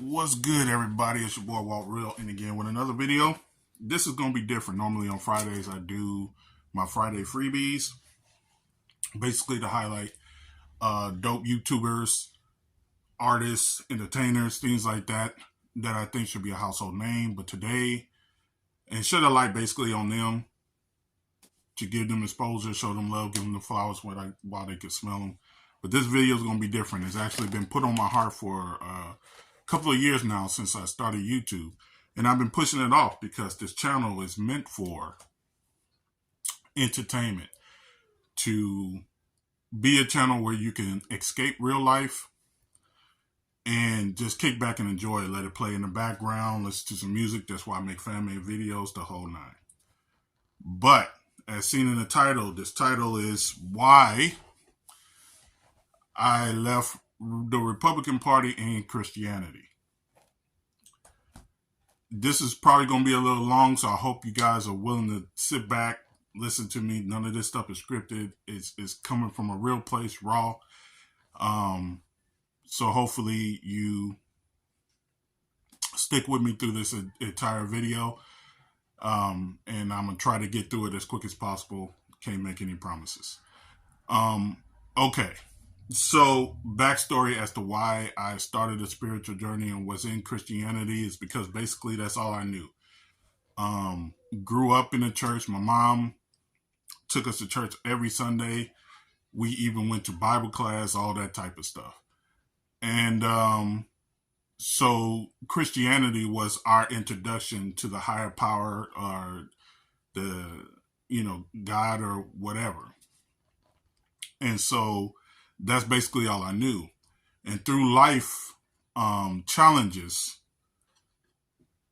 What's good, everybody? It's your boy Walt Real, and again with another video. This is going to be different. Normally on Fridays, I do my Friday freebies, basically to highlight dope YouTubers, artists, entertainers, things like that that I think should be a household name. But today, and shed a light basically on them to give them exposure, show them love, give them the flowers while they can smell them. But this video is going to be different. It's actually been put on my heart for couple of years now since I started YouTube, and I've been pushing it off because this channel is meant for entertainment, to be a channel where you can escape real life and just kick back and enjoy it. Let it play in the background, listen to some music. That's why I make fan-made videos, the whole nine. But as seen in the title, this title is why I left the Republican Party and Christianity. This is probably going to be a little long, so I hope you guys are willing to sit back, listen to me. None of this stuff is scripted. It's coming from a real place, raw. So hopefully you stick with me through this entire video. And I'm going to try to get through it as quick as possible. Can't make any promises. Okay. So, backstory as to why I started a spiritual journey and was in Christianity is because basically that's all I knew. Grew up in the church. My mom took us to church every Sunday. We even went to Bible class, all that type of stuff. And so Christianity was our introduction to the higher power or the, God or whatever. And so that's basically all I knew. And through life challenges,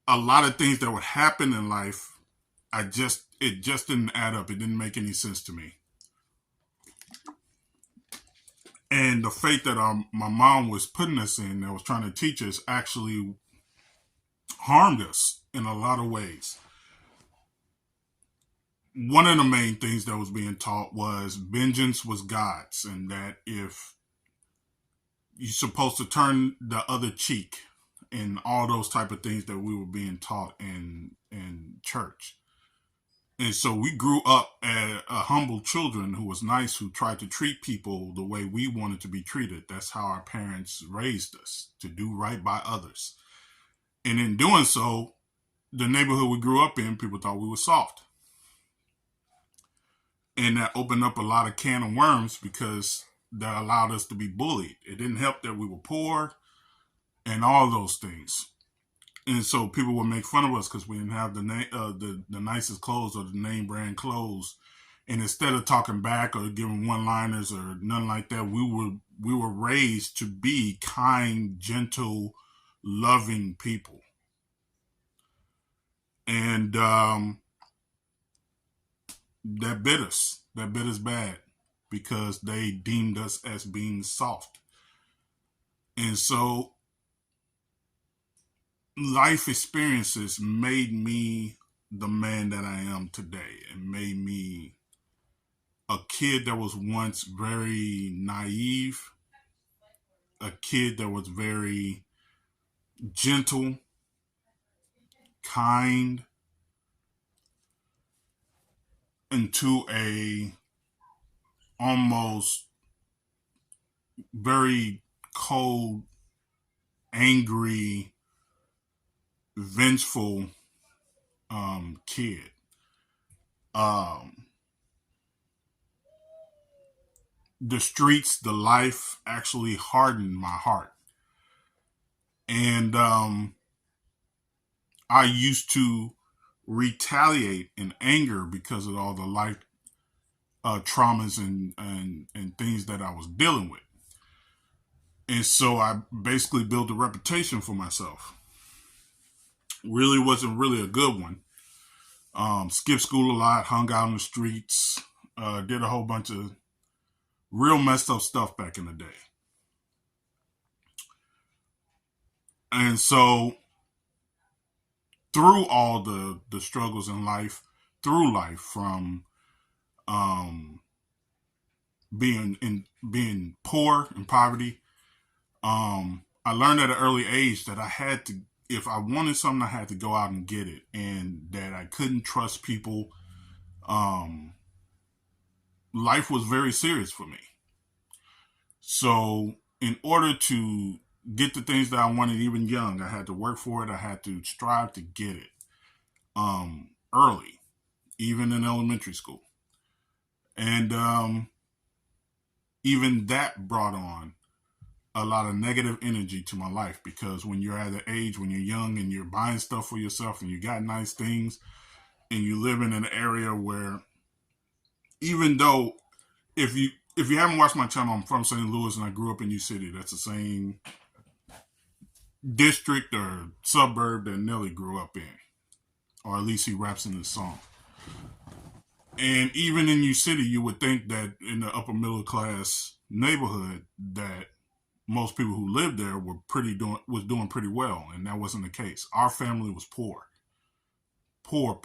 a lot of things that would happen in life, it just didn't add up. It didn't make any sense to me. And the faith that my mom was putting us in, that was trying to teach us, actually harmed us in a lot of ways. One of the main things that was being taught was vengeance was God's, and that if you're supposed to turn the other cheek, and all those type of things that we were being taught in church. And so we grew up as a humble children who was nice, who tried to treat people the way we wanted to be treated. That's how our parents raised us, to do right by others. And in doing so, the neighborhood we grew up in, people thought we were soft. And that opened up a lot of can of worms because that allowed us to be bullied. It didn't help that we were poor and all those things. And so people would make fun of us because we didn't have the nicest clothes or the name brand clothes. And instead of talking back or giving one-liners or nothing like that, we were raised to be kind, gentle, loving people. And that bit us. That bit us bad because they deemed us as being soft. And so life experiences made me the man that I am today. It made me a kid that was once very naive, a kid that was very gentle, kind, into a almost very cold, angry, vengeful kid. The streets, the life actually hardened my heart. And I used to retaliate in anger because of all the life traumas and things that I was dealing with. And so I basically built a reputation for myself. Really wasn't really a good one. Skipped school a lot, hung out in the streets, did a whole bunch of real messed up stuff back in the day. And so through all the struggles in life, through life, from being poor in poverty, I learned at an early age that I had to, if I wanted something, I had to go out and get it, and that I couldn't trust people. Um, Life was very serious for me. So, in order to get the things that I wanted, even young, I had to work for it. I had to strive to get it early, even in elementary school. And even that brought on a lot of negative energy to my life, because when you're at an age when you're young and you're buying stuff for yourself and you got nice things and you live in an area where, even though, if you haven't watched my channel, I'm from St. Louis and I grew up in U City. That's the same district or suburb that Nelly grew up in, or at least he raps in his song. And even in U City, you would think that in the upper middle class neighborhood that most people who lived there was doing pretty well, and that wasn't the case. Our family was poor, poor.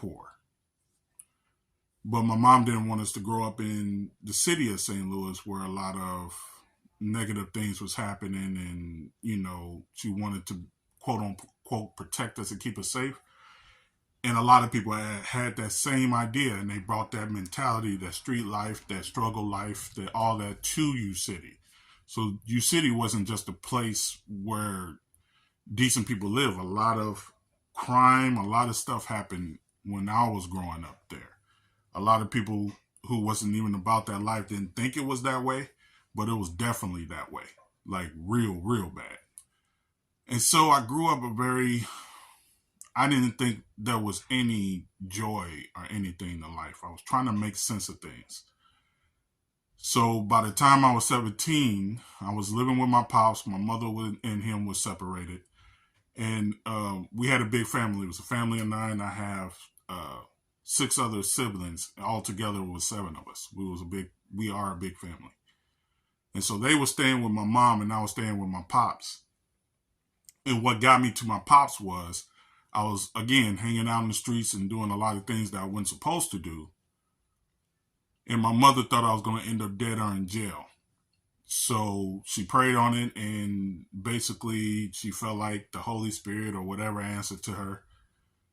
But my mom didn't want us to grow up in the city of St. Louis, where a lot of negative things was happening, and she wanted to quote unquote protect us and keep us safe. And a lot of people had that same idea, and they brought that mentality, that street life, that struggle life, that all that to U City. So U City wasn't just a place where decent people live. A lot of crime, a lot of stuff happened when I was growing up there. A lot of people who wasn't even about that life didn't think it was that way, but it was definitely that way, like real bad. And so I grew up I didn't think there was any joy or anything in life. I was trying to make sense of things. So by the time I was 17, I was living with my pops. My mother and him was separated. And we had a big family. It was a family of 9. I have 6 other siblings. Altogether, it was 7 of us. We are a big family. And so they were staying with my mom, and I was staying with my pops. And what got me to my pops was I was, again, hanging out in the streets and doing a lot of things that I wasn't supposed to do. And my mother thought I was going to end up dead or in jail. So she prayed on it, and basically she felt like the Holy Spirit or whatever answered to her,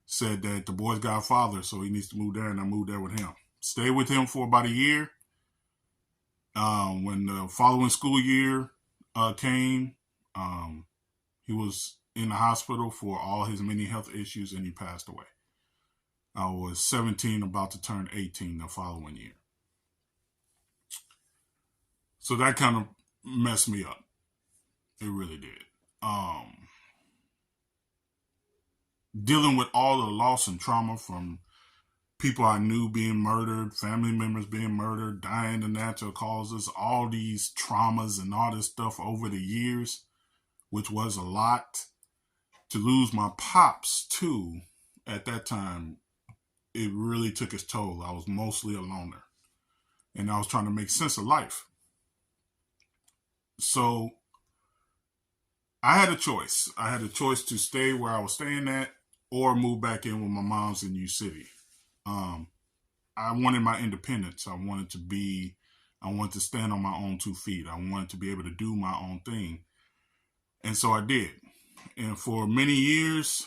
said that the boy's got a father, so he needs to move there, and I moved there with him. Stayed with him for about a year. When the following school year came, he was in the hospital for all his many health issues, and he passed away. I was 17, about to turn 18 the following year. So that kind of messed me up. It really did. Dealing with all the loss and trauma from people I knew being murdered, family members being murdered, dying of natural causes, all these traumas and all this stuff over the years, which was a lot. To lose my pops, too, at that time, it really took its toll. I was mostly a loner, and I was trying to make sense of life. So I had a choice. I had a choice to stay where I was staying at or move back in with my mom's in U City. I wanted my independence. I wanted to stand on my own 2 feet. I wanted to be able to do my own thing. And so I did. And for many years,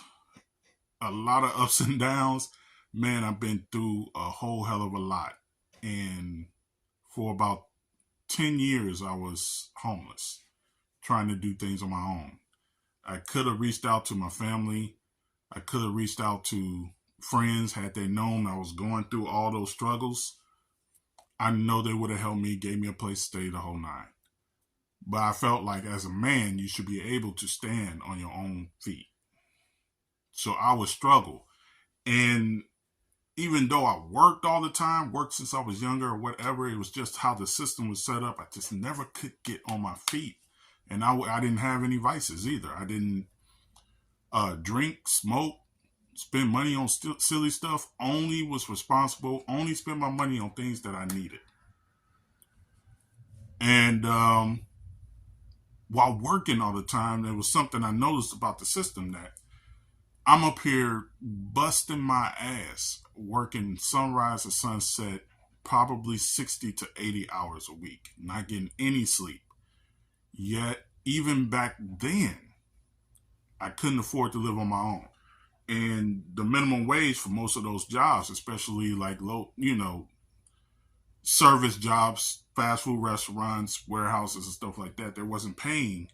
a lot of ups and downs, man, I've been through a whole hell of a lot. And for about 10 years, I was homeless, trying to do things on my own. I could have reached out to my family. I could have reached out to friends had they known I was going through all those struggles. I know they would have helped me, gave me a place to stay the whole 9. But I felt like as a man, you should be able to stand on your own feet. So I would struggle. And even though I worked all the time, worked since I was younger or whatever, it was just how the system was set up. I just never could get on my feet. And I didn't have any vices either. I didn't drink, smoke, spend money on silly stuff. Only spend my money on things that I needed. And while working all the time, there was something I noticed about the system, that I'm up here busting my ass, working sunrise to sunset, probably 60 to 80 hours a week, not getting any sleep. Yet, even back then, I couldn't afford to live on my own. And the minimum wage for most of those jobs, especially like low, service jobs, fast food restaurants, warehouses, and stuff like that, they wasn't paying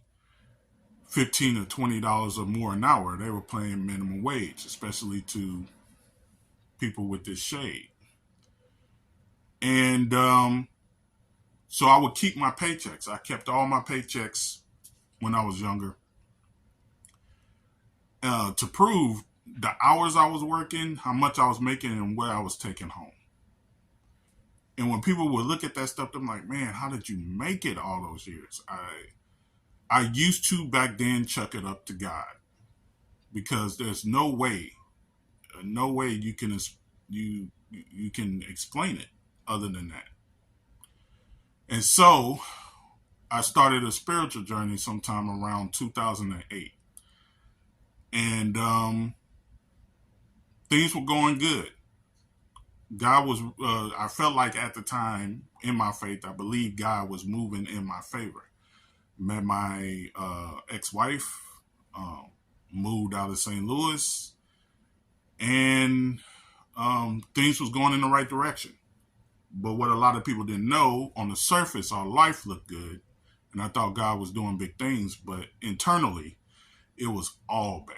$15 or $20 or more an hour. They were paying minimum wage, especially to people with this shade. And so I would keep my paychecks. I kept all my paychecks when I was younger to prove the hours I was working, how much I was making, and what I was taking home. And when people would look at that stuff, I'm like, man, how did you make it all those years? I used to back then chuck it up to God, because there's no way you can explain it other than that. And so I started a spiritual journey sometime around 2008, and things were going good. God was, I felt like at the time in my faith, I believe God was moving in my favor. Met my ex-wife, moved out of St. Louis, and things was going in the right direction. But what a lot of people didn't know, on the surface, our life looked good, and I thought God was doing big things, but internally, it was all bad.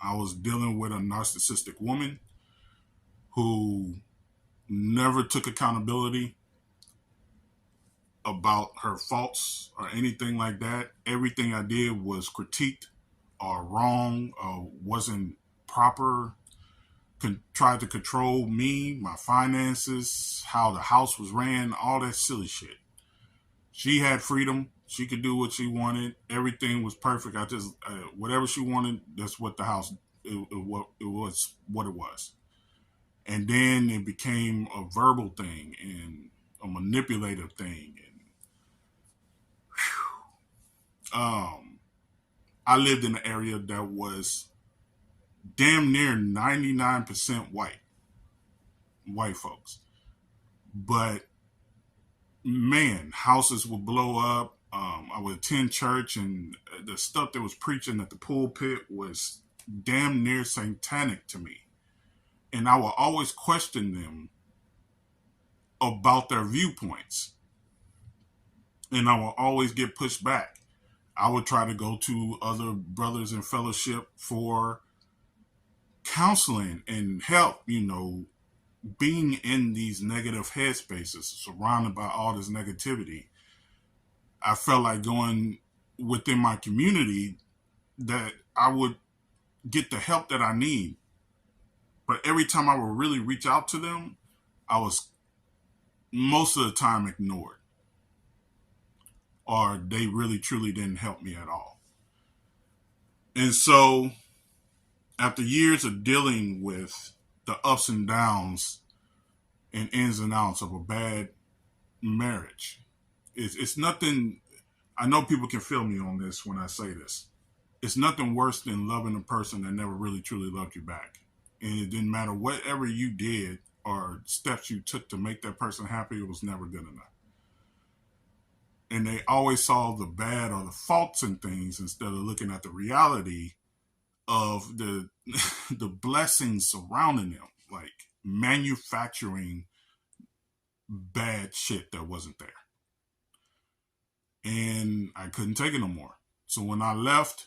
I was dealing with a narcissistic woman who never took accountability about her faults or anything like that. Everything I did was critiqued or wrong or wasn't proper. Tried to control me, my finances, how the house was ran, all that silly shit. She had freedom. She could do what she wanted. Everything was perfect. I just, whatever she wanted, that's what the house, it was what it was. And then it became a verbal thing and a manipulative thing. And I lived in an area that was damn near 99% white folks. But man, houses would blow up. I would attend church, and the stuff that was preaching at the pulpit was damn near satanic to me. And I would always question them about their viewpoints. And I would always get pushed back. I would try to go to other brothers in fellowship for counseling and help, being in these negative headspaces, surrounded by all this negativity. I felt like going within my community that I would get the help that I need. But every time I would really reach out to them, I was most of the time ignored. Or they really truly didn't help me at all. And so after years of dealing with the ups and downs and ins and outs of a bad marriage, it's nothing. I know people can feel me on this when I say this. It's nothing worse than loving a person that never really truly loved you back. And it didn't matter whatever you did or steps you took to make that person happy, it was never good enough. And they always saw the bad or the faults in things instead of looking at the reality of the the blessings surrounding them, like manufacturing bad shit that wasn't there. And I couldn't take it no more. So when I left,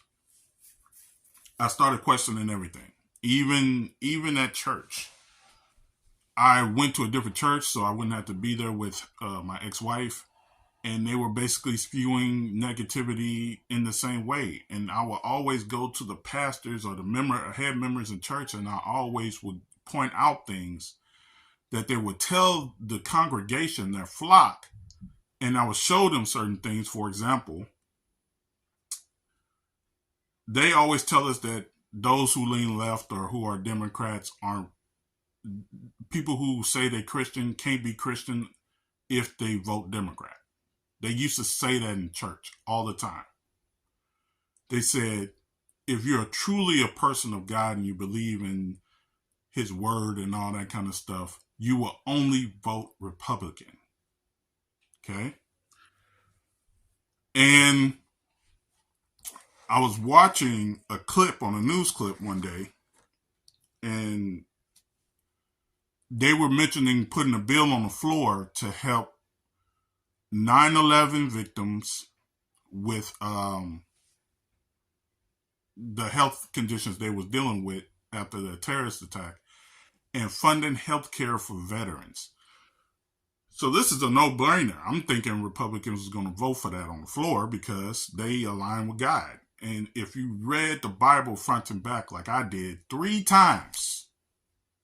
I started questioning everything. Even at church. I went to a different church so I wouldn't have to be there with my ex-wife. And they were basically spewing negativity in the same way. And I would always go to the pastors or the head members in church, and I always would point out things that they would tell the congregation, their flock, and I would show them certain things. For example, they always tell us that those who lean left or who are Democrats aren't people who say they're Christian can't be Christian if they vote Democrat. They used to say that in church all the time. They said, if you're truly a person of God and you believe in his word and all that kind of stuff, you will only vote Republican. Okay? And I was watching a clip on a news clip one day, and they were mentioning putting a bill on the floor to help 9/11 victims with the health conditions they was dealing with after the terrorist attack, and funding health care for veterans. So this is a no-brainer. I'm thinking Republicans are going to vote for that on the floor because they align with God. And if you read the Bible front and back like I did 3 times,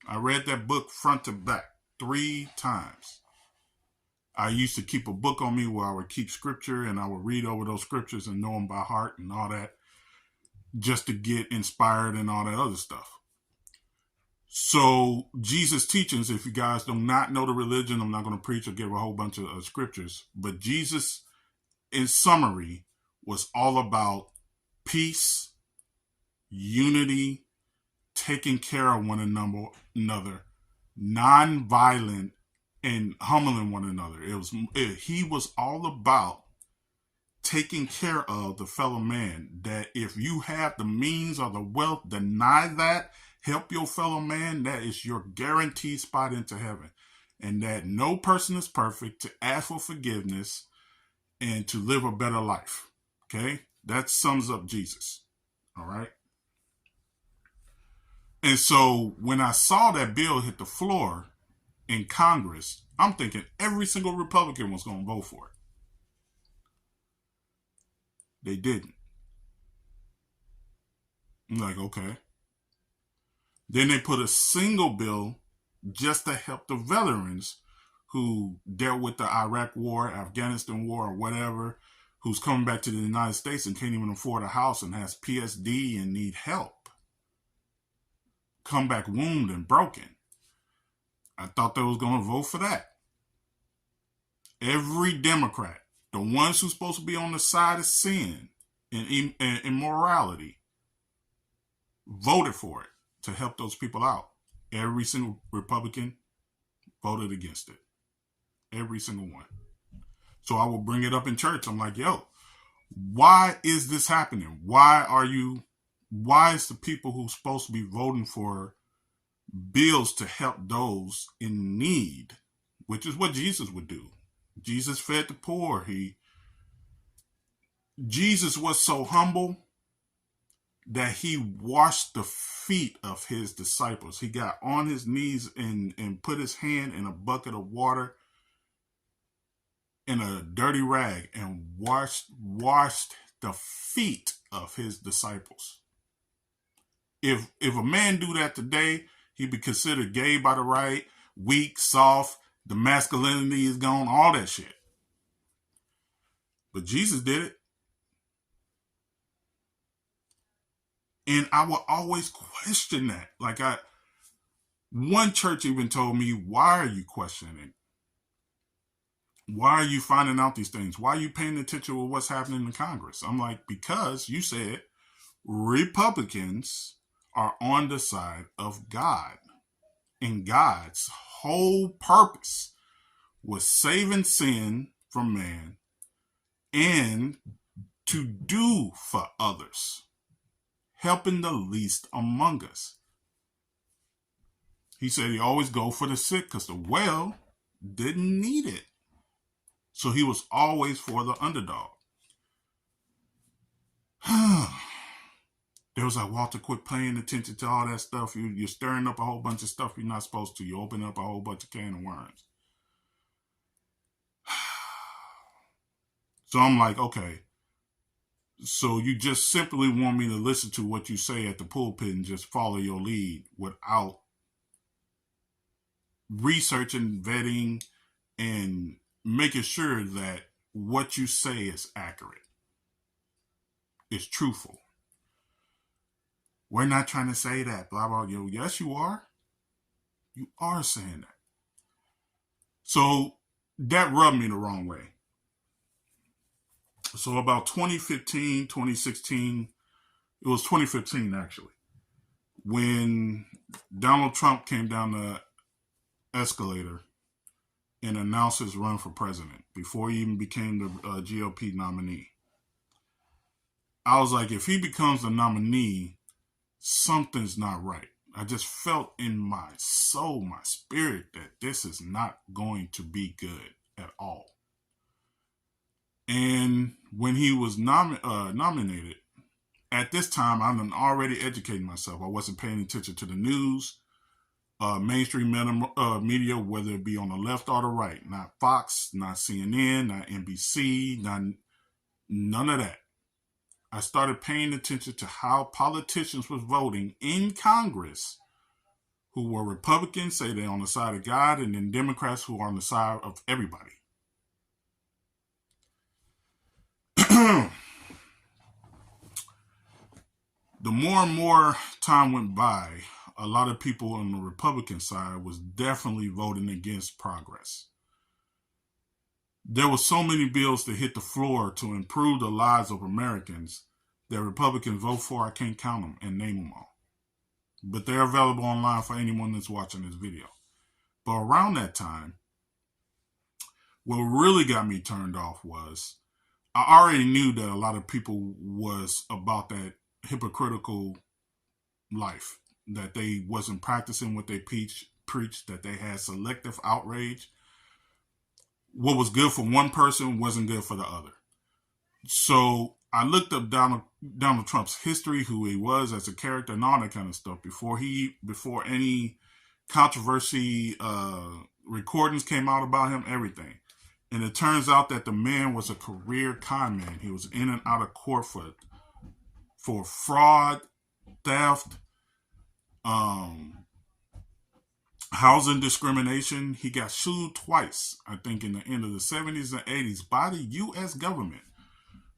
I read that book front to back 3 times. I used to keep a book on me where I would keep scripture and I would read over those scriptures and know them by heart and all that, just to get inspired and all that other stuff. So Jesus' teachings, if you guys do not know the religion, I'm not going to preach or give a whole bunch of scriptures, but Jesus, in summary, was all about peace, unity, taking care of one another, non-violent, and humbling one another. He was all about taking care of the fellow man, that if you have the means or the wealth, deny that, help your fellow man, that is your guaranteed spot into heaven. And that no person is perfect, to ask for forgiveness and to live a better life. Okay? That sums up Jesus. All right? And so when I saw that bill hit the floor in Congress, I'm thinking every single Republican was going to vote for it. They didn't. I'm like, okay. Then they put a single bill just to help the veterans who dealt with the Iraq war, Afghanistan war, or whatever, who's coming back to the United States and can't even afford a house and has PSD and need help. Come back wounded and broken. I thought they was going to vote for that. Every Democrat, the ones who's supposed to be on the side of sin and immorality, voted for it to help those people out. Every single Republican voted against it. Every single one. So I will bring it up in church. I'm like, yo, why is this happening? Why is the people who's supposed to be voting for bills to help those in need, which is what Jesus would do. Jesus fed the poor. Jesus was so humble that he washed the feet of his disciples. He got on his knees and put his hand in a bucket of water in a dirty rag and washed the feet of his disciples. If a man do that today, he'd be considered gay by the right, weak, soft, the masculinity is gone, all that shit. But Jesus did it. And I will always question that. One church even told me, why are you questioning? Why are you finding out these things? Why are you paying attention to what's happening in Congress? I'm like, because you said Republicans are on the side of God. And God's whole purpose was saving sin from man and to do for others, helping the least among us. He said he always go for the sick because the well didn't need it. So he was always for the underdog. There was like, Walter, quit paying attention to all that stuff. You're stirring up a whole bunch of stuff you're not supposed to. You open up a whole bunch of can of worms. So I'm like, okay. So you just simply want me to listen to what you say at the pulpit and just follow your lead without researching, vetting, and making sure that what you say is accurate. It's truthful. We're not trying to say that, blah, blah, blah. Yes, you are. You are saying that. So that rubbed me the wrong way. So about 2015, 2016, it was 2015 actually, when Donald Trump came down the escalator and announced his run for president before he even became the GOP nominee. I was like, if he becomes the nominee, something's not right. I just felt in my soul, my spirit, that this is not going to be good at all. And when he was nominated, at this time, I'm already educating myself. I wasn't paying attention to the news, mainstream media, whether it be on the left or the right. Not Fox, not CNN, not NBC, none of that. I started paying attention to how politicians were voting in Congress who were Republicans, say they're on the side of God, and then Democrats who are on the side of everybody. The more and more time went by, a lot of people on the Republican side was definitely voting against progress. There were so many bills that hit the floor to improve the lives of Americans that Republicans vote for. I can't count them and name them all. But they're available online for anyone that's watching this video. But around that time, what really got me turned off was I already knew that a lot of people was about that hypocritical life, that they wasn't practicing what they preached, that they had selective outrage. What was good for one person wasn't good for the other. So I looked up Donald Trump's history, who he was as a character, and all that kind of stuff before any controversy recordings came out about him, everything. And it turns out that the man was a career con man. He was in and out of court for fraud, theft, housing discrimination. He got sued twice, I think in the end of the 70s and 80s, by the U.S. government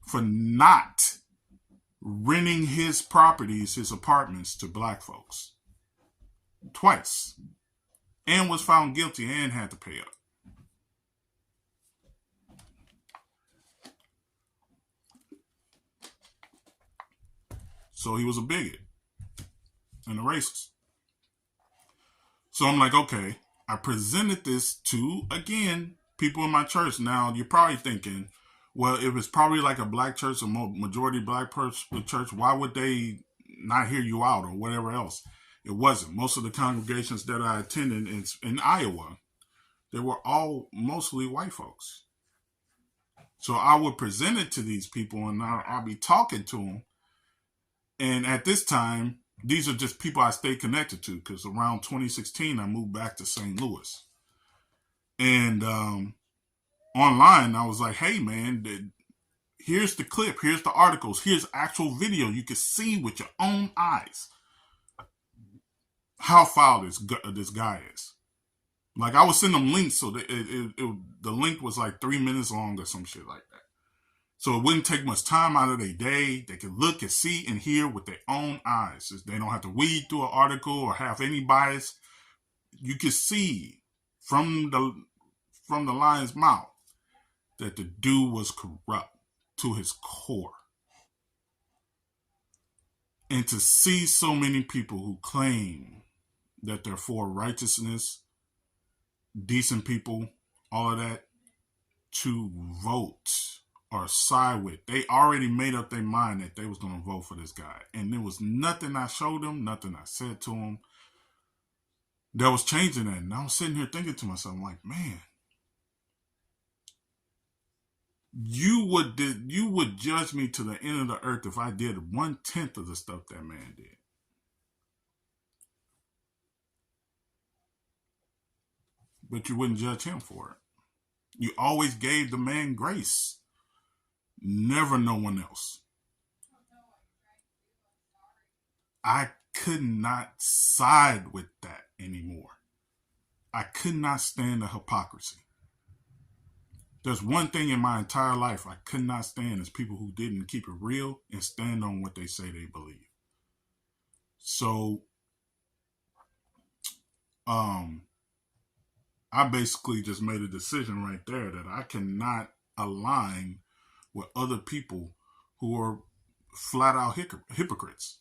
for not renting his properties, his apartments, to black folks. Twice. And was found guilty and had to pay up. So he was a bigot and a racist. So I'm like, okay, I presented this to, again, people in my church. Now, you're probably thinking, well, if it's probably like a black church, a majority black church, why would they not hear you out or whatever else? It wasn't. Most of the congregations that I attended in Iowa, they were all mostly white folks. So I would present it to these people and I'll be talking to them. And at this time, these are just people I stayed connected to, because around 2016, I moved back to St. Louis. And online, I was like, hey, man, here's the clip. Here's the articles. Here's actual video. You can see with your own eyes how foul this guy is. Like, I would send them links, so the link was like 3 minutes long or some shit like that. So it wouldn't take much time out of their day. They could look and see and hear with their own eyes. They don't have to weed through an article or have any bias. You could see from the lion's mouth that the dude was corrupt to his core. And to see so many people who claim that they're for righteousness, decent people, all of that, to vote or side with. They already made up their mind that they was going to vote for this guy. And there was nothing I showed them, nothing I said to them that was changing that. And I was sitting here thinking to myself, I'm like, man, you would judge me to the end of the earth if I did 1/10 of the stuff that man did. But you wouldn't judge him for it. You always gave the man grace. Never no one else. I could not side with that anymore. I could not stand the hypocrisy. There's one thing in my entire life I could not stand is people who didn't keep it real and stand on what they say they believe. So, I basically just made a decision right there that I cannot align with other people who are flat out hypocrites.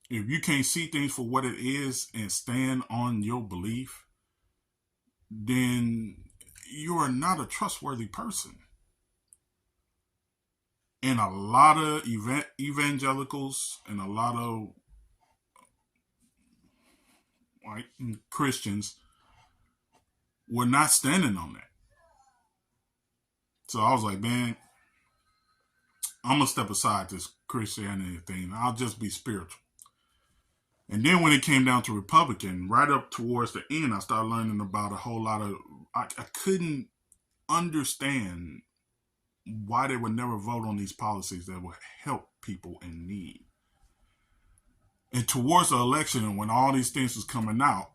If you can't see things for what it is and stand on your belief, then you are not a trustworthy person. And a lot of evangelicals and a lot of white Christians were not standing on that. So I was like, man, I'm gonna step aside this Christianity thing. I'll just be spiritual. And then when it came down to Republican, right up towards the end, I started learning about a whole lot of. I couldn't understand why they would never vote on these policies that would help people in need. And towards the election, and when all these things was coming out,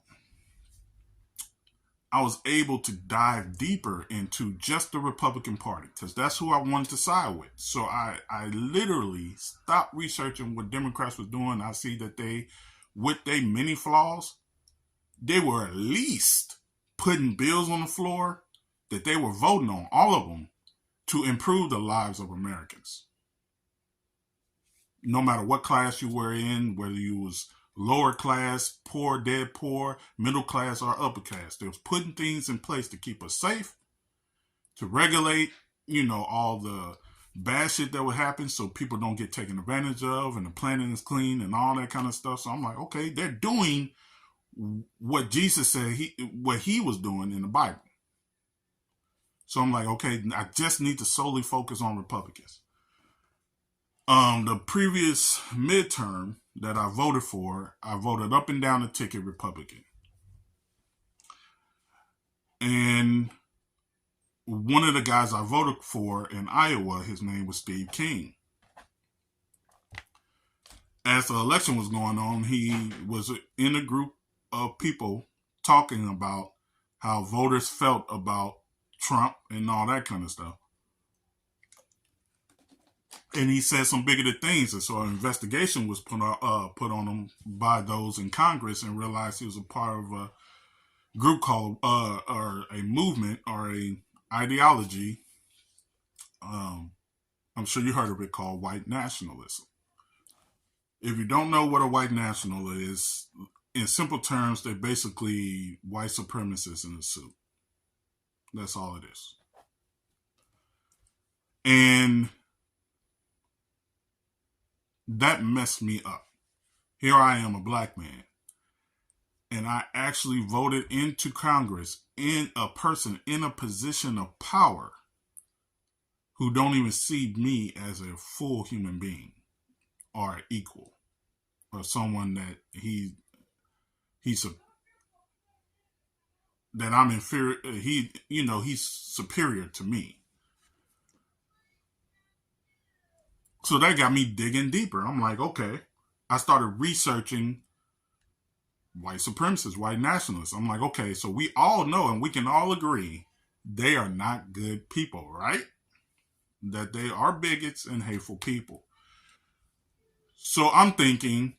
I was able to dive deeper into just the Republican Party because that's who I wanted to side with. So I literally stopped researching what Democrats was doing. I see that they, with their many flaws, they were at least putting bills on the floor that they were voting on, all of them, to improve the lives of Americans. No matter what class you were in, whether you was lower class, poor, dead poor, middle class, or upper class. They was putting things in place to keep us safe, to regulate, all the bad shit that would happen so people don't get taken advantage of and the planet is clean and all that kind of stuff. So I'm like, okay, they're doing what Jesus said what he was doing in the Bible. So I'm like, okay, I just need to solely focus on Republicans. The previous midterm that I voted for, I voted up and down the ticket Republican. And one of the guys I voted for in Iowa, his name was Steve King. As the election was going on, he was in a group of people talking about how voters felt about Trump and all that kind of stuff. And he said some bigoted things, and so an investigation was put on him by those in Congress, and realized he was a part of a group called or a movement or a ideology. I'm sure you heard of it, called white nationalism. If you don't know what a white national is, in simple terms, they're basically white supremacists in a suit. That's all it is. And that messed me up. Here I am, a black man, and I actually voted into Congress in a person in a position of power who don't even see me as a full human being or an equal or someone that that I'm inferior. He's superior to me. So that got me digging deeper. I'm like, okay. I started researching white supremacists, white nationalists. I'm like, okay, so we all know and we can all agree they are not good people, right? That they are bigots and hateful people. So I'm thinking,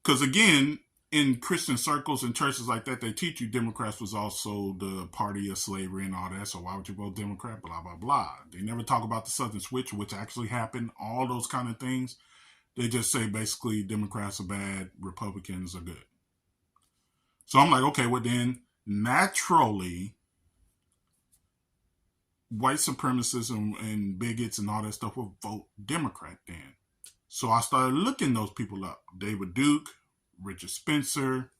because again, in Christian circles and churches like that, they teach you Democrats was also the party of slavery and all that. So why would you vote Democrat? Blah, blah, blah. They never talk about the Southern Switch, which actually happened. All those kind of things. They just say basically Democrats are bad, Republicans are good. So I'm like, okay, well then naturally white supremacists and bigots and all that stuff will vote Democrat then. So I started looking those people up. David Duke, Richard Spencer,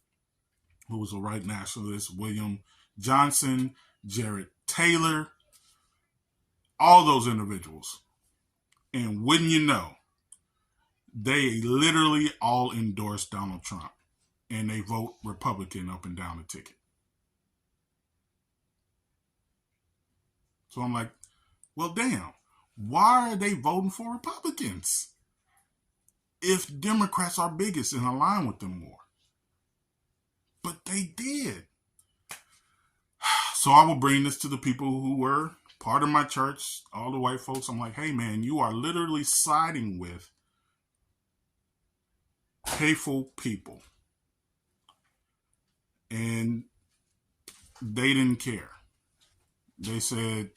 who was a white nationalist, William Johnson, Jared Taylor, all those individuals. And wouldn't you know, they literally all endorsed Donald Trump. And they vote Republican up and down the ticket. So I'm like, well, damn, why are they voting for Republicans if Democrats are bigots and align with them more? But they did. So I will bring this to the people who were part of my church, all the white folks. I'm like, hey, man, you are literally siding with hateful people. And they didn't care. They said,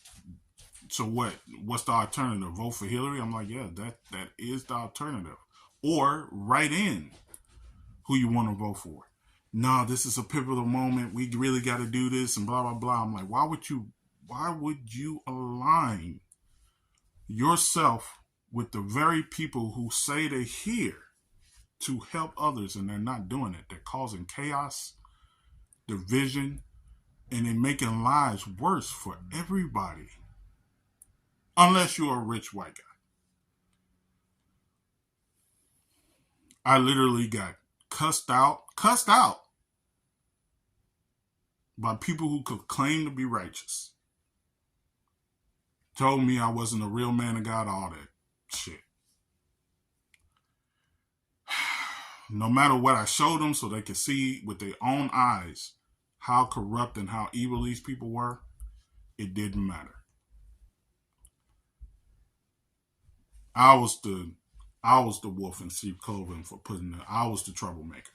so what? What's the alternative? Vote for Hillary? I'm like, yeah, that is the alternative. Or write in who you want to vote for. No, this is a pivotal moment. We really got to do this and blah, blah, blah. I'm like, why would you align yourself with the very people who say they're here to help others and they're not doing it. They're causing chaos, division, and they're making lives worse for everybody. Unless you're a rich white guy. I literally got cussed out by people who could claim to be righteous. Told me I wasn't a real man of God, all that shit. No matter what I showed them so they could see with their own eyes how corrupt and how evil these people were, it didn't matter. I was the wolf in sheep clothing for I was the troublemaker.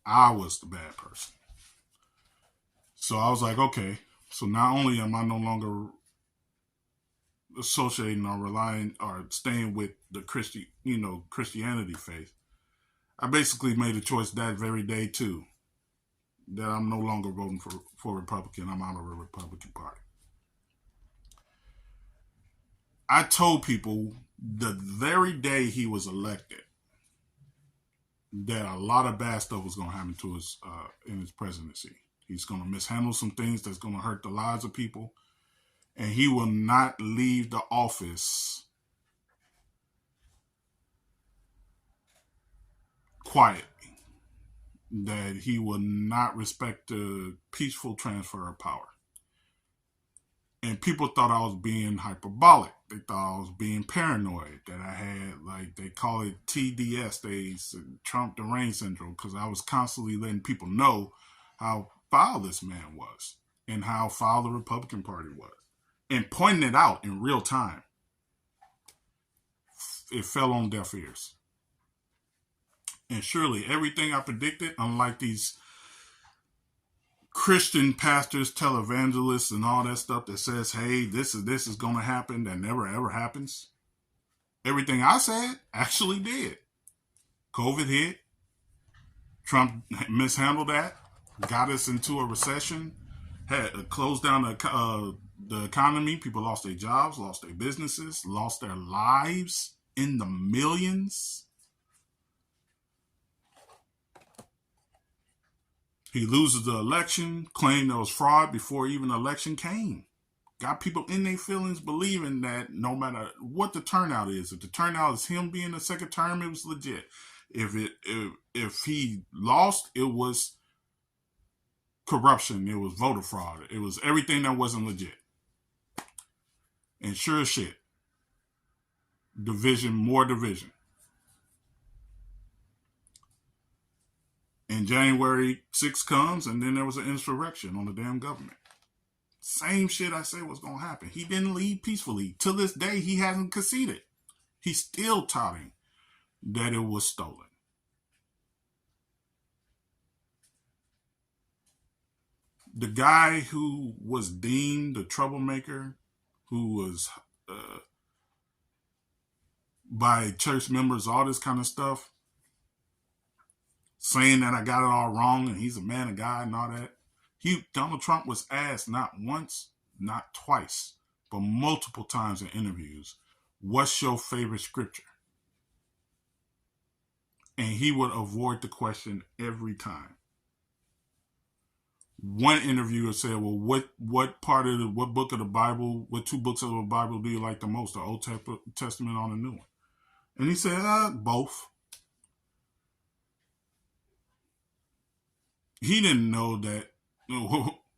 I was the bad person. So I was like, okay, so not only am I no longer associating or relying or staying with the Christianity faith, I basically made a choice that very day too, that I'm no longer voting for Republican. I'm out of the Republican Party. I told people the very day he was elected that a lot of bad stuff was going to happen to us in his presidency. He's going to mishandle some things that's going to hurt the lives of people. And he will not leave the office quietly. That he will not respect the peaceful transfer of power. And people thought I was being hyperbolic. They thought I was being paranoid. That I had, like, they call it TDS, Trump deranged syndrome, because I was constantly letting people know how foul this man was and how foul the Republican Party was. And pointing it out in real time. It fell on deaf ears. And surely everything I predicted, unlike these Christian pastors, televangelists, and all that stuff that says, hey, this is going to happen, that never ever happens. Everything I said actually did. COVID hit. Trump mishandled that. Got us into a recession. Had closed down the economy. People lost their jobs, lost their businesses, lost their lives in the millions. He loses the election, claimed there was fraud before even the election came. Got people in their feelings believing that no matter what the turnout is, if the turnout is him being the second term, it was legit. If he lost, it was corruption, it was voter fraud, it was everything that wasn't legit. And sure as shit, division, more division. And January 6th comes, and then there was an insurrection on the damn government. Same shit I said was going to happen. He didn't leave peacefully. To this day, he hasn't conceded. He's still touting that it was stolen. The guy who was deemed a troublemaker, who was by church members, all this kind of stuff, saying that I got it all wrong and he's a man of God and all that. Donald Trump was asked not once, not twice, but multiple times in interviews, what's your favorite scripture? And he would avoid the question every time. One interviewer said, well, what book of the Bible, what two books of the Bible do you like the most, the Old Testament or the New one? And he said, both. He didn't know that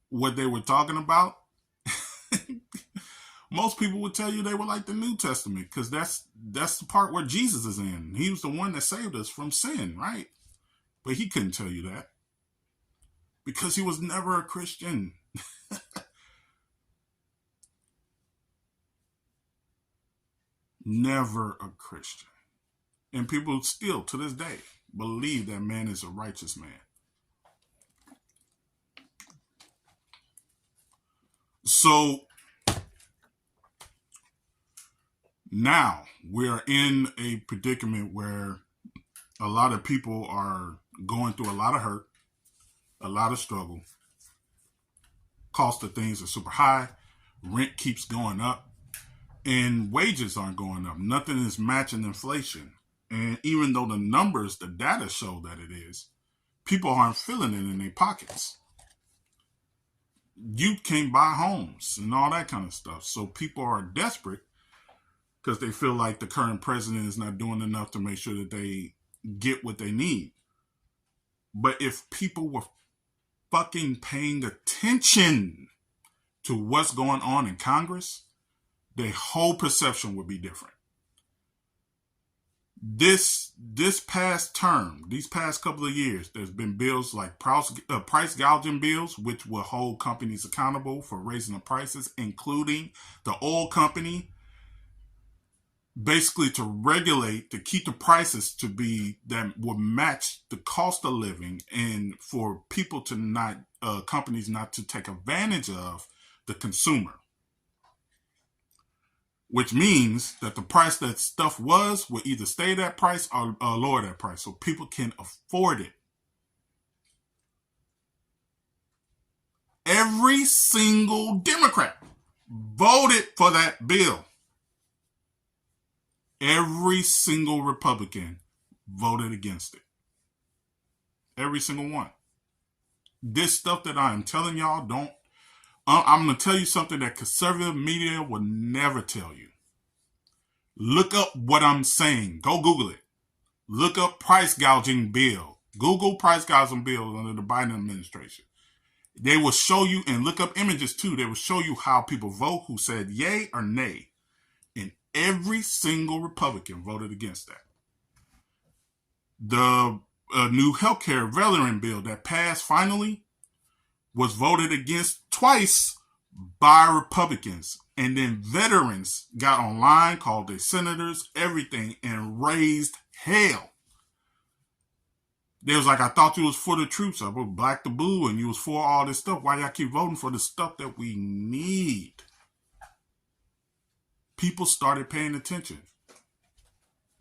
what they were talking about. Most people would tell you they were like the New Testament, because that's the part where Jesus is in. He was the one that saved us from sin, right? But he couldn't tell you that because he was never a Christian. Never a Christian. And people still, to this day, believe that man is a righteous man. So now we're in a predicament where a lot of people are going through a lot of hurt, a lot of struggle. Cost of things are super high. Rent keeps going up. and wages aren't going up. Nothing is matching inflation. And even though the numbers, the data show that it is, people aren't feeling it in their pockets. You can't buy homes and all that kind of stuff. So people are desperate because they feel like the current president is not doing enough to make sure that they get what they need. But if people were fucking paying attention to what's going on in Congress, their whole perception would be different. This past term, these past couple of years, there's been bills like price gouging bills, which will hold companies accountable for raising the prices, including the oil company, basically to regulate, to keep the prices to be that will match the cost of living, and for people to not, companies not to take advantage of the consumer. Which means that the price that stuff was will either stay that price or lower that price so people can afford it. Every single Democrat voted for that bill. Every single Republican voted against it. Every single one. This stuff that I am telling y'all, I'm going to tell you something that conservative media will never tell you. Look up what I'm saying. Go Google it. Look up price gouging bill. Google price gouging bill under the Biden administration. They will show you, and look up images too. They will show you how people vote who said yay or nay. And every single Republican voted against that. The new healthcare veteran bill that passed finally was voted against twice by Republicans. And then veterans got online, called their senators, everything, and raised hell. They was like, I thought you was for the troops. I was black to blue and you was for all this stuff. Why y'all keep voting for the stuff that we need? People started paying attention.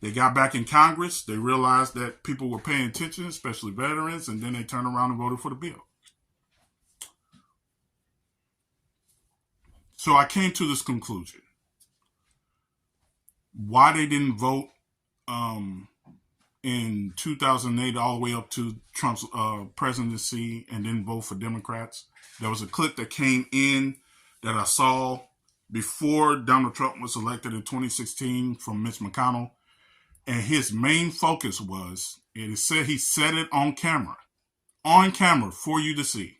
They got back in Congress. They realized that people were paying attention, especially veterans, and then they turned around and voted for the bill. So I came to this conclusion. Why they didn't vote in 2008 all the way up to Trump's presidency and didn't vote for Democrats. There was a clip that came in that I saw before Donald Trump was elected in 2016 from Mitch McConnell. And his main focus was, he said it on camera for you to see.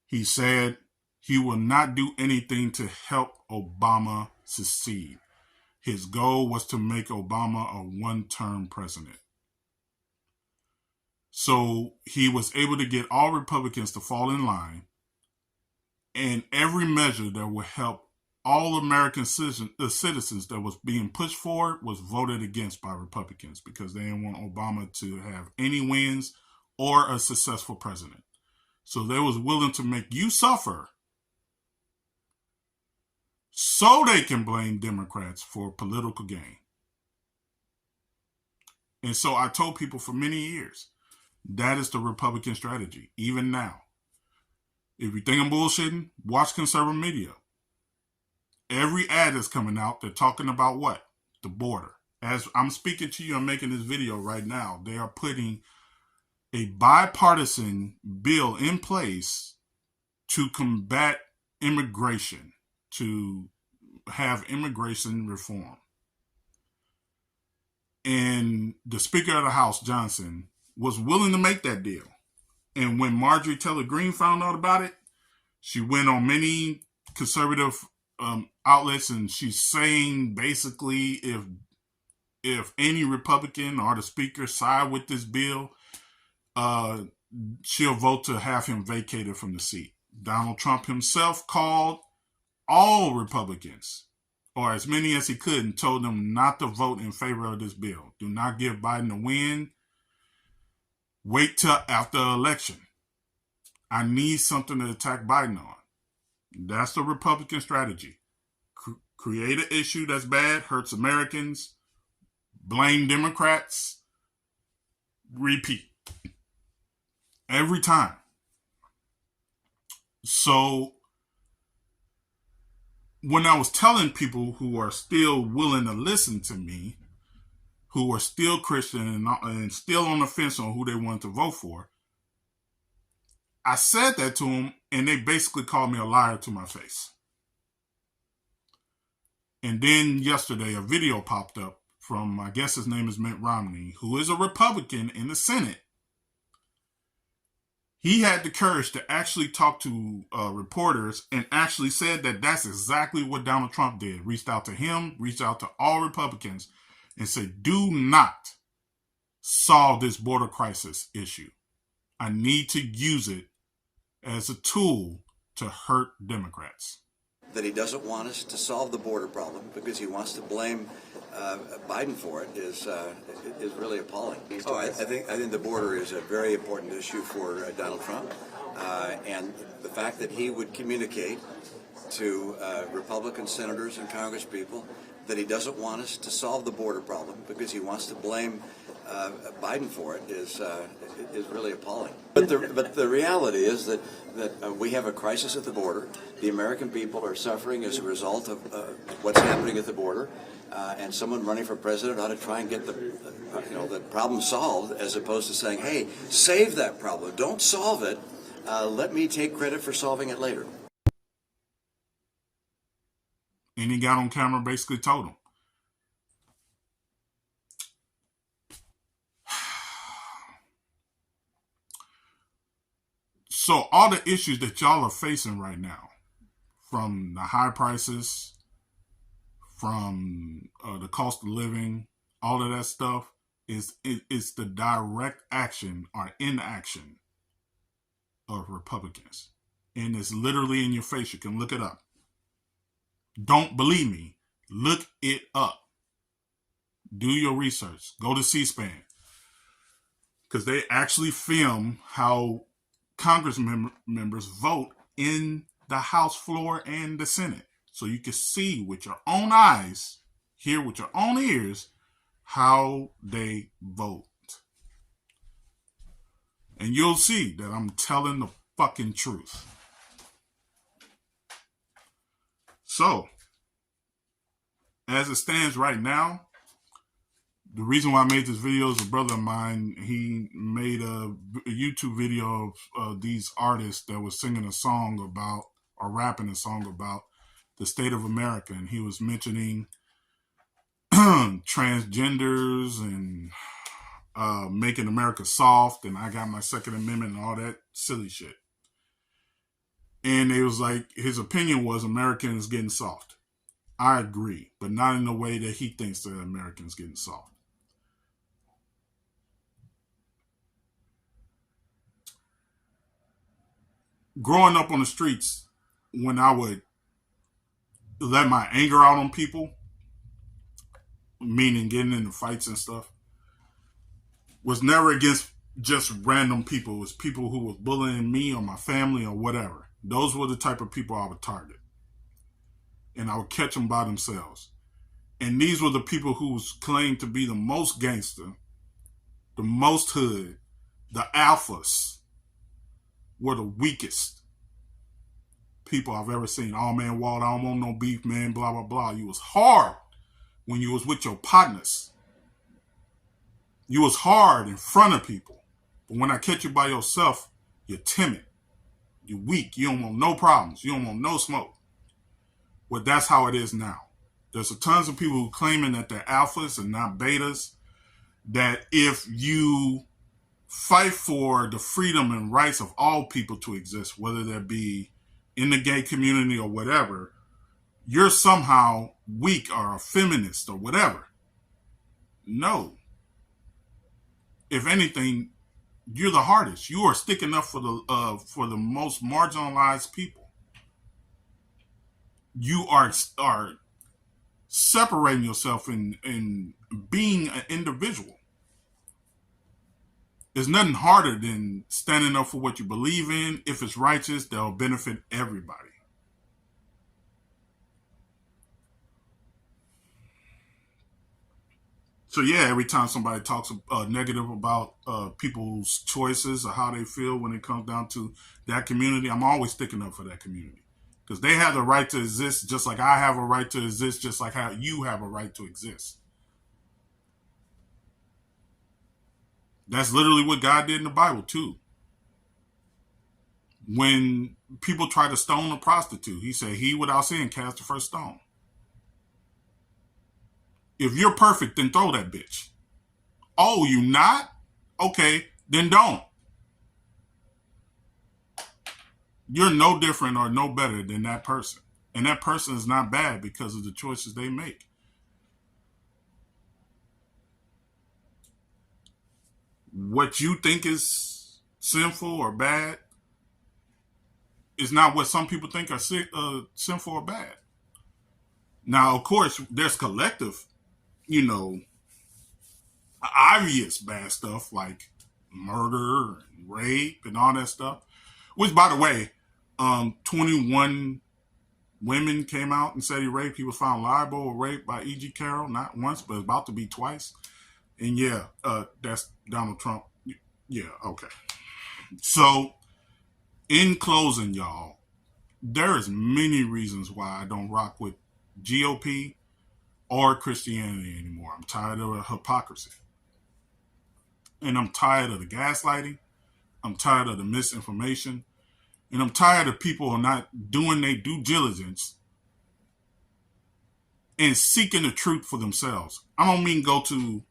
He said he will not do anything to help Obama succeed. His goal was to make Obama a one-term president. So he was able to get all Republicans to fall in line, and every measure that would help all American citizens that was being pushed forward was voted against by Republicans because they didn't want Obama to have any wins or a successful president. So they was willing to make you suffer so they can blame Democrats for political gain. And so I told people for many years, that is the Republican strategy, even now. If you think I'm bullshitting, watch conservative media. Every ad that's coming out, they're talking about what? The border. As I'm speaking to you, I'm making this video right now. They are putting a bipartisan bill in place to combat immigration, to have immigration reform. And the Speaker of the House, Johnson, was willing to make that deal. And when Marjorie Taylor Greene found out about it, she went on many conservative outlets and she's saying basically if any Republican or the Speaker side with this bill, she'll vote to have him vacated from the seat. Donald Trump himself called all Republicans, or as many as he could, and told them not to vote in favor of this bill. Do not give Biden a win. Wait till after the election. I need something to attack Biden on. That's the Republican strategy. Create an issue that's bad, hurts Americans, blame Democrats, repeat. Every time. So when I was telling people who are still willing to listen to me, who are still Christian and still on the fence on who they want to vote for, I said that to them, and they basically called me a liar to my face. And then yesterday, a video popped up from, I guess his name is Mitt Romney, who is a Republican in the Senate. He had the courage to actually talk to reporters and actually said that that's exactly what Donald Trump did. Reached out to him, reached out to all Republicans, and said, do not solve this border crisis issue. I need to use it as a tool to hurt Democrats. That he doesn't want us to solve the border problem because he wants to blame Biden for it is really appalling. I think the border is a very important issue for Donald Trump, and the fact that he would communicate to Republican senators and Congresspeople that he doesn't want us to solve the border problem because he wants to blame Biden for it is really appalling. But the reality is that we have a crisis at the border. The American people are suffering as a result of what's happening at the border, and someone running for president ought to try and get the problem solved, as opposed to saying, "Hey, save that problem. Don't solve it. Let me take credit for solving it later." And he got on camera and basically told him. So all the issues that y'all are facing right now, from the high prices, from the cost of living, all of that stuff, it's the direct action or inaction of Republicans. And it's literally in your face. You can look it up. Don't believe me. Look it up. Do your research. Go to C-SPAN. Because they actually film how Congress members vote in the House floor and the Senate. So you can see with your own eyes, hear with your own ears, how they vote. And you'll see that I'm telling the fucking truth. So, as it stands right now, the reason why I made this video is a brother of mine. He made a YouTube video of these artists that was singing a song about, or rapping a song about, the state of America. And he was mentioning transgenders and making America soft. And I got my Second Amendment and all that silly shit. And it was like, his opinion was Americans getting soft. I agree, but not in the way that he thinks that Americans getting soft. Growing up on the streets, when I would let my anger out on people, meaning getting into fights and stuff, was never against just random people. It was people who was bullying me or my family or whatever. Those were the type of people I would target. And I would catch them by themselves. And these were the people who claimed to be the most gangster, the most hood, the alphas, were the weakest people I've ever seen. Oh man, Walt, I don't want no beef, man, blah, blah, blah. You was hard when you was with your partners. You was hard in front of people. But when I catch you by yourself, you're timid. You're weak. You don't want no problems. You don't want no smoke. Well, that's how it is now. There's tons of people who claiming that they're alphas and not betas, that if you fight for the freedom and rights of all people to exist, whether that be in the gay community or whatever, you're somehow weak or a feminist or whatever. No. If anything, you're the hardest. You are sticking up for the most marginalized people. You are separating yourself in being an individual. There's nothing harder than standing up for what you believe in. If it's righteous, that'll benefit everybody. So yeah, every time somebody talks negative about people's choices or how they feel when it comes down to that community, I'm always sticking up for that community. Because they have the right to exist just like I have a right to exist, just like how you have a right to exist. That's literally what God did in the Bible, too. When people try to stone a prostitute, he said, he without sin cast the first stone. If you're perfect, then throw that bitch. Oh, you not? Okay, then don't. You're no different or no better than that person. And that person is not bad because of the choices they make. What you think is sinful or bad is not what some people think are sinful or bad. Now, of course, there's collective, obvious bad stuff like murder and rape and all that stuff. Which, by the way, 21 women came out and said he raped. He was found liable or raped by E.G. Carroll, not once, but about to be twice. And yeah, that's Donald Trump. Yeah, okay. So, in closing, y'all, there is many reasons why I don't rock with GOP or Christianity anymore. I'm tired of the hypocrisy. And I'm tired of the gaslighting. I'm tired of the misinformation. And I'm tired of people not doing their due diligence and seeking the truth for themselves. I don't mean go to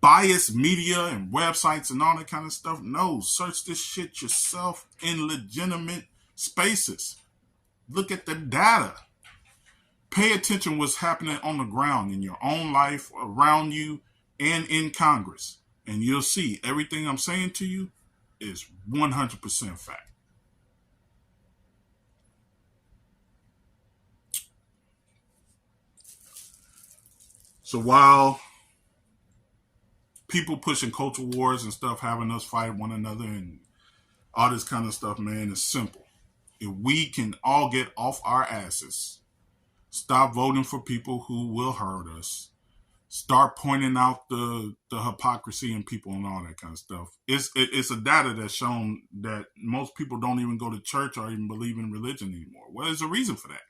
biased media and websites and all that kind of stuff. No, search this shit yourself in legitimate spaces. Look at the data. Pay attention to what's happening on the ground in your own life, around you, and in Congress. And you'll see everything I'm saying to you is 100% fact. So while people pushing culture wars and stuff, having us fight one another and all this kind of stuff, man, is simple. If we can all get off our asses, stop voting for people who will hurt us, start pointing out the hypocrisy in people and all that kind of stuff. It's a data that's shown that most people don't even go to church or even believe in religion anymore. Well, there's a reason for that.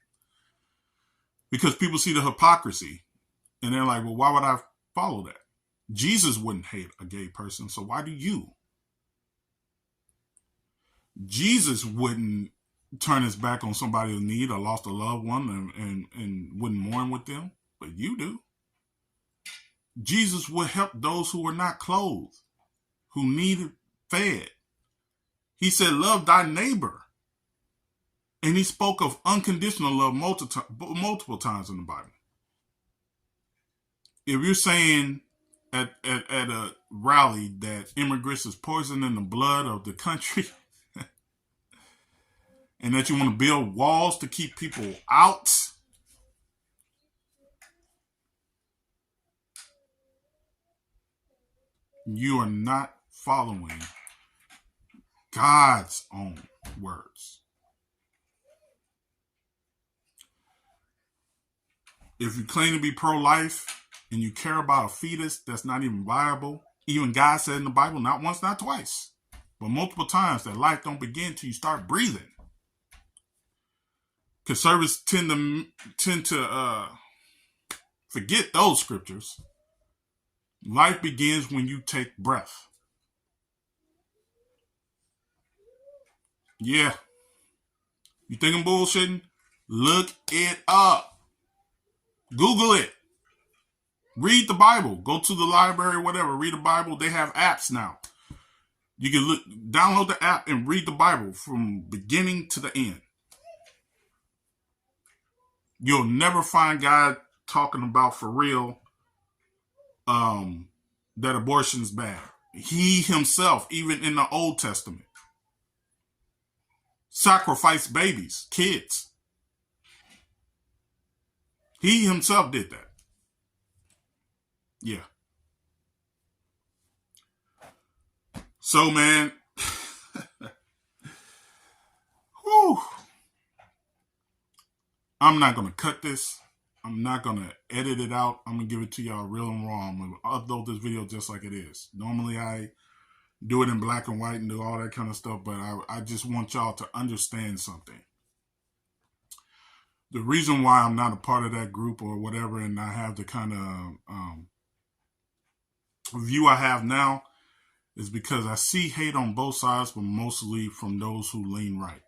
Because people see the hypocrisy and they're like, well, why would I follow that? Jesus wouldn't hate a gay person, so why do you? Jesus wouldn't turn his back on somebody who need or lost a loved one and wouldn't mourn with them, but you do. Jesus would help those who were not clothed, who needed fed. He said, love thy neighbor. And he spoke of unconditional love multiple times in the Bible. If you're saying at a rally that immigrants is poisoning the blood of the country and that you want to build walls to keep people out, you are not following God's own words. If you claim to be pro-life and you care about a fetus that's not even viable, even God said in the Bible, not once, not twice, but multiple times, that life don't begin till you start breathing. Conservatives tend to forget those scriptures. Life begins when you take breath. Yeah. You think I'm bullshitting? Look it up. Google it. Read the Bible. Go to the library, whatever. Read the Bible. They have apps now. You can download the app and read the Bible from beginning to the end. You'll never find God talking about for real that abortion's bad. He himself, even in the Old Testament, sacrificed babies, kids. He himself did that. Yeah. So, man, whew, I'm not going to cut this. I'm not going to edit it out. I'm going to give it to y'all real and raw. I'm going to upload this video just like it is. Normally, I do it in black and white and do all that kind of stuff. But I just want y'all to understand something. The reason why I'm not a part of that group or whatever, and I have the kind of view I have now, is because I see hate on both sides, but mostly from those who lean right.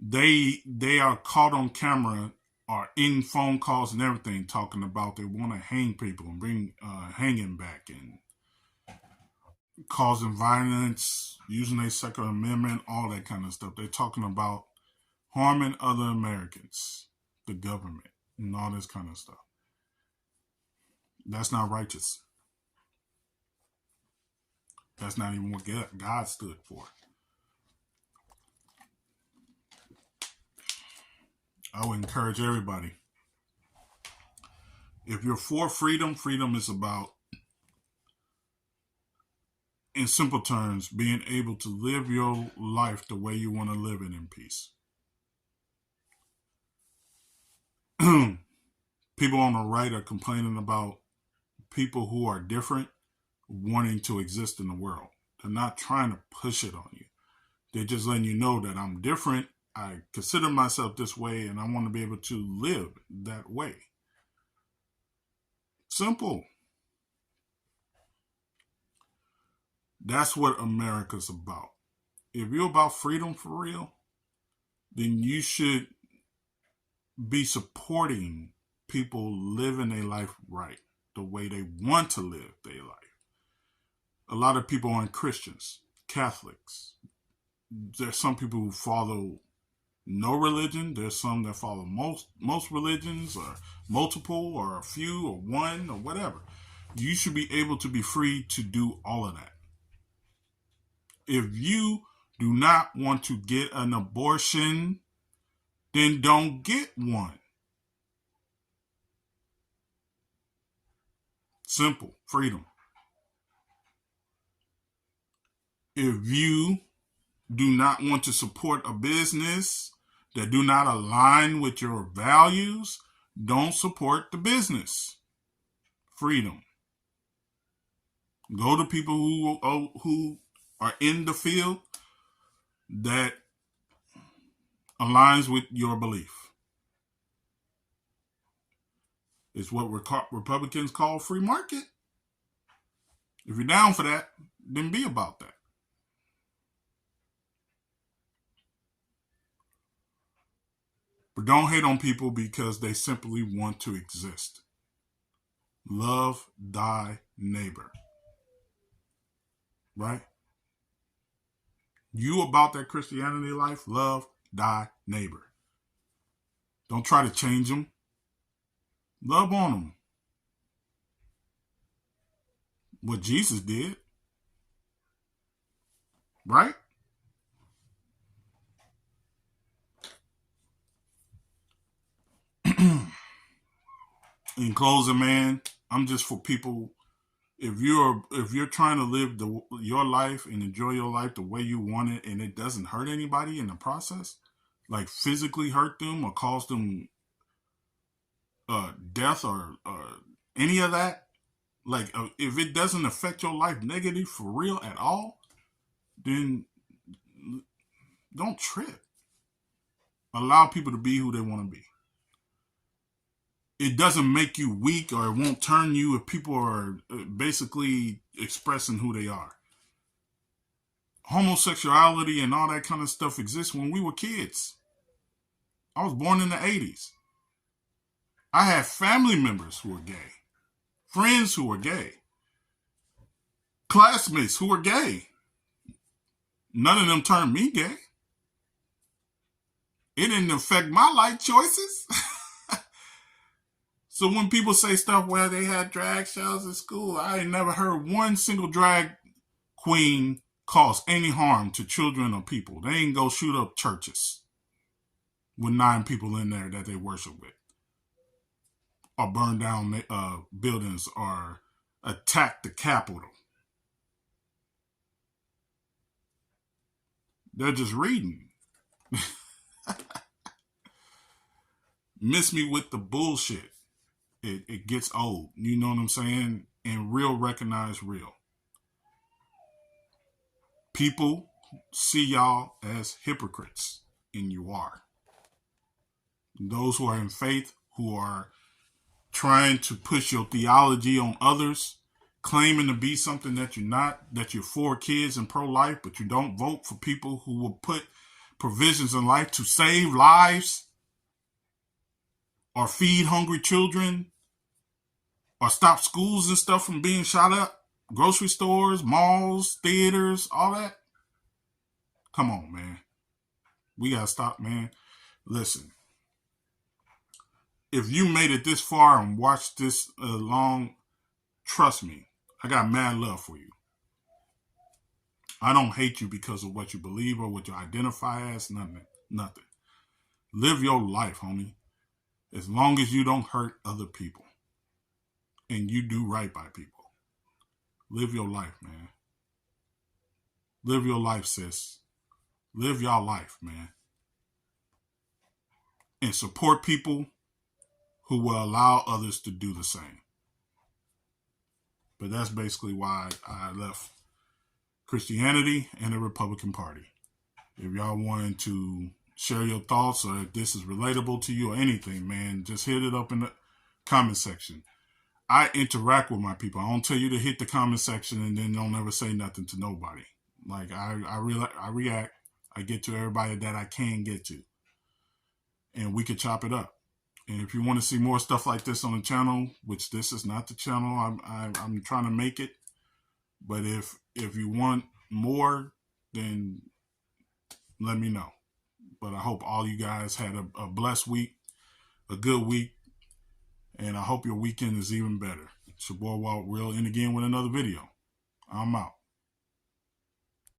They are caught on camera or in phone calls and everything talking about they want to hang people and bring hanging back and causing violence, using a Second Amendment, all that kind of stuff. They're talking about harming other Americans, the government, and all this kind of stuff. That's not righteous. That's not even what God stood for. I would encourage everybody. If you're for freedom, freedom is about, in simple terms, being able to live your life the way you want to live it in peace. People on the right are complaining about people who are different wanting to exist in the world. They're not trying to push it on you. They're just letting you know that I'm different. I consider myself this way, and I want to be able to live that way. Simple. That's what America's about. If you're about freedom for real, then you should be supporting people living their life right, the way they want to live their life. A lot of people aren't Christians, Catholics. There's some people who follow no religion. There's some that follow most religions, or multiple, or a few, or one, or whatever. You should be able to be free to do all of that. If you do not want to get an abortion, then don't get one. Simple. Freedom. If you do not want to support a business that do not align with your values, don't support the business. Freedom. Go to people who are in the field that aligns with your belief. It's what Republicans call free market. If you're down for that, then be about that. But don't hate on people because they simply want to exist. Love thy neighbor. Right? You about that Christianity life, love thy neighbor. Don't try to change them. Love on them. What Jesus did. Right? In closing, man, I'm just for people. If you're trying to live your life and enjoy your life the way you want it, and it doesn't hurt anybody in the process, like physically hurt them or cause them death or any of that, like if it doesn't affect your life negatively for real at all, then don't trip. Allow people to be who they want to be. It doesn't make you weak, or it won't turn you if people are basically expressing who they are. Homosexuality and all that kind of stuff exists when we were kids. I was born in the 80s. I had family members who were gay, friends who were gay, classmates who were gay. None of them turned me gay. It didn't affect my life choices. So when people say stuff where they had drag shows at school, I ain't never heard one single drag queen cause any harm to children or people. They ain't go shoot up churches with 9 people in there that they worship with, or burn down buildings, or attack the Capitol. They're just reading. Miss me with the bullshit. It gets old. You know what I'm saying? And real recognize real. People see y'all as hypocrites, and you are. Those who are in faith, who are trying to push your theology on others, claiming to be something that you're not, that you're for kids and pro-life, but you don't vote for people who will put provisions in life to save lives or feed hungry children or stop schools and stuff from being shot up, grocery stores, malls, theaters, all that. Come on, man. We got to stop, man. Listen, if you made it this far and watched this long, trust me, I got mad love for you. I don't hate you because of what you believe or what you identify as, nothing. Live your life, homie. As long as you don't hurt other people and you do right by people. Live your life, man. Live your life, sis. Live your life, man. And support people who will allow others to do the same. But that's basically why I left Christianity and the Republican Party. If y'all wanted to share your thoughts or if this is relatable to you or anything, man, just hit it up in the comment section. I interact with my people. I don't tell you to hit the comment section and then don't ever say nothing to nobody. Like I react. I get to everybody that I can get to. And we could chop it up. And if you want to see more stuff like this on the channel, which this is not the channel I'm trying to make it, but if you want more, then let me know. But I hope all you guys had a blessed week, a good week, and I hope your weekend is even better. It's your boy Walt Real, in again with another video. I'm out.